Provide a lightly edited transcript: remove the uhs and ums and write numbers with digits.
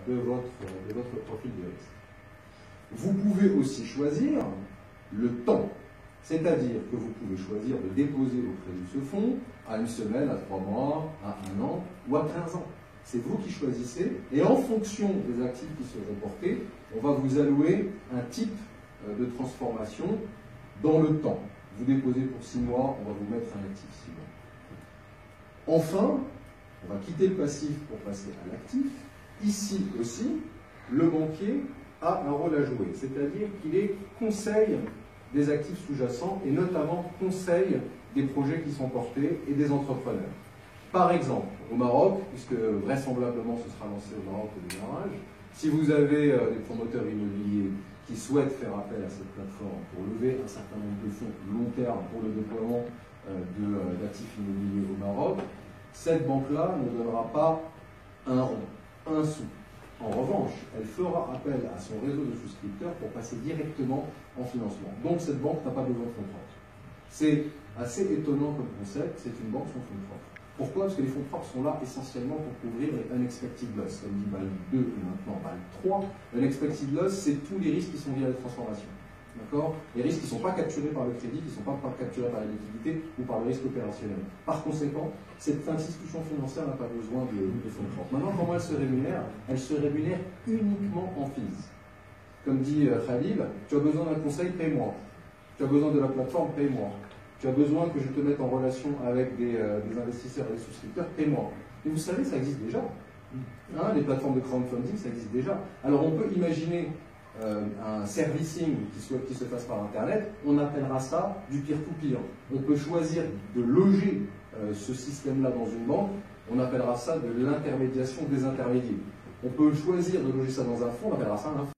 de votre profil de risque. Vous pouvez aussi choisir le temps, c'est-à-dire que vous pouvez choisir de déposer vos crédits de ce fonds à 1 semaine, à 3 mois, à 1 an ou à 15 ans. C'est vous qui choisissez, et en fonction des actifs qui seront portés, on va vous allouer un type de transformation dans le temps. Vous déposez pour 6 mois, on va vous mettre un actif 6 mois. Enfin, on va quitter le passif pour passer à l'actif. Ici aussi, le banquier a un rôle à jouer, c'est-à-dire qu'il est conseil des actifs sous-jacents et notamment conseil des projets qui sont portés et des entrepreneurs. Par exemple, au Maroc, puisque vraisemblablement ce sera lancé au Maroc au démarrage, si vous avez des promoteurs immobiliers qui souhaitent faire appel à cette plateforme pour lever un certain nombre de fonds long terme pour le déploiement d'actifs immobiliers au Maroc, cette banque-là ne donnera pas un rond, un sou. En revanche, elle fera appel à son réseau de souscripteurs pour passer directement en financement. Donc cette banque n'a pas besoin de fonds propres. C'est assez étonnant comme concept, c'est une banque sans fonds propres. Pourquoi? Parce que les fonds propres sont là essentiellement pour couvrir les unexpected loss, comme dit BAL 2 et maintenant BAL 3. Unexpected loss, c'est tous les risques qui sont liés à la transformation. D'accord? Les risques qui ne sont pas capturés par le crédit, qui ne sont pas capturés par la liquidité ou par le risque opérationnel. Par conséquent, cette institution financière n'a pas besoin de fonds propres. Maintenant, comment elle se rémunère? Elle se rémunère uniquement en fees. Comme dit Khalil, tu as besoin d'un conseil, paye-moi. Tu as besoin de la plateforme, paye-moi. Tu as besoin que je te mette en relation avec des investisseurs et des souscripteurs, paie-moi. Et vous savez, ça existe déjà. Hein, les plateformes de crowdfunding, ça existe déjà. Alors on peut imaginer un servicing qui se fasse par Internet, on appellera ça du peer-to-peer. On peut choisir de loger ce système-là dans une banque, on appellera ça de l'intermédiation des intermédiaires. On peut choisir de loger ça dans un fonds, on appellera ça un fonds.